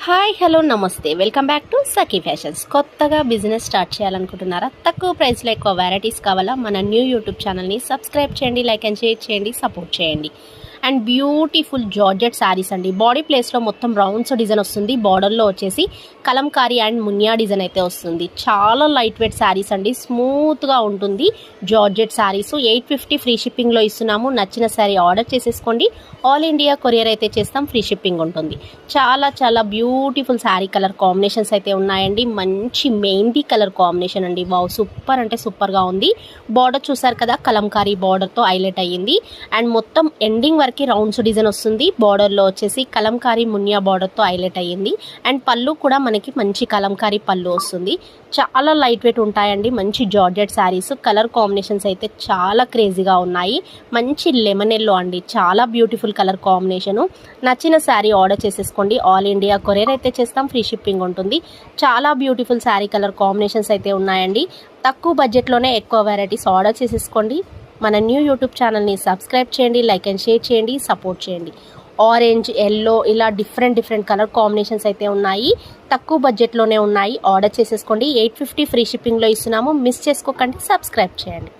Hi hello నమస్తే welcome back to Sakhi fashions. కొత్తగా business start చేయాలనుకుంటున్నారా? తక్కువ ప్రైస్లో ఎక్కువ వెరైటీస్ కావాలా? మన న్యూ యూట్యూబ్ ఛానల్ని సబ్స్క్రైబ్ చేయండి, లైక్ అండ్ షేర్ చేయండి, సపోర్ట్ చేయండి. అండ్ బ్యూటిఫుల్ జార్జెట్ శారీస్ అండి. బాడీ ప్లేస్లో మొత్తం రౌండ్స్ డిజైన్ వస్తుంది, బార్డర్లో వచ్చేసి కలంకారీ అండ్ మునియా డిజైన్ అయితే వస్తుంది. చాలా లైట్ వెయిట్ శారీస్ అండి, స్మూత్గా ఉంటుంది. జార్జెట్ శారీస్ 850 ఫ్రీ షిప్పింగ్లో ఇస్తున్నాము. నచ్చిన శారీ ఆర్డర్ చేసేసుకోండి. ఆల్ ఇండియా కొరియర్ అయితే చేస్తాం, ఫ్రీ షిప్పింగ్ ఉంటుంది. చాలా చాలా బ్యూటిఫుల్ శారీ కలర్ కాంబినేషన్స్ అయితే ఉన్నాయండి. మంచి మెహందీ కలర్ కాంబినేషన్ అండి. వావ్, సూపర్ అంటే సూపర్గా ఉంది. బార్డర్ చూసారు కదా, కలంకారీ బార్డర్తో హైలైట్ అయ్యింది. అండ్ మొత్తం ఎండింగ్ వరకు రౌండ్స్ డిజైన్ వస్తుంది. బార్డర్లో వచ్చేసి కలంకారీ మునియా బార్డర్తో హైలైట్ అయ్యింది. అండ్ పళ్ళు కూడా మనకి మంచి కలంకారీ పళ్ళు వస్తుంది. చాలా లైట్ వెయిట్ ఉంటాయండి. మంచి జార్జెట్ శారీస్. కలర్ కాంబినేషన్స్ అయితే చాలా క్రేజీగా ఉన్నాయి. మంచి లెమన్ ఎల్లో అండి, చాలా బ్యూటిఫుల్ కలర్ కాంబినేషను. నచ్చిన శారీ ఆర్డర్ చేసేసుకోండి. ఆల్ ఇండియా కొరియర్ అయితే చేస్తాం, ఫ్రీ షిప్పింగ్ ఉంటుంది. చాలా బ్యూటిఫుల్ శారీ కలర్ కాంబినేషన్స్ అయితే ఉన్నాయండి. తక్కువ బడ్జెట్లోనే ఎక్కువ వెరైటీస్ ఆర్డర్ చేసేసుకోండి. మన న్యూ యూట్యూబ్ ఛానల్ని సబ్స్క్రైబ్ చేయండి, లైక్ అండ్ షేర్ చేయండి, సపోర్ట్ చేయండి. ఆరెంజ్, ఎల్లో ఇలా డిఫరెంట్ కలర్ కాంబినేషన్స్ అయితే ఉన్నాయి. తక్కువ బడ్జెట్లోనే ఉన్నాయి. ఆర్డర్ చేసేసుకోండి. 850 ఫ్రీ షిప్పింగ్లో ఇస్తున్నాము. మిస్ చేసుకోకండి, సబ్స్క్రైబ్ చేయండి.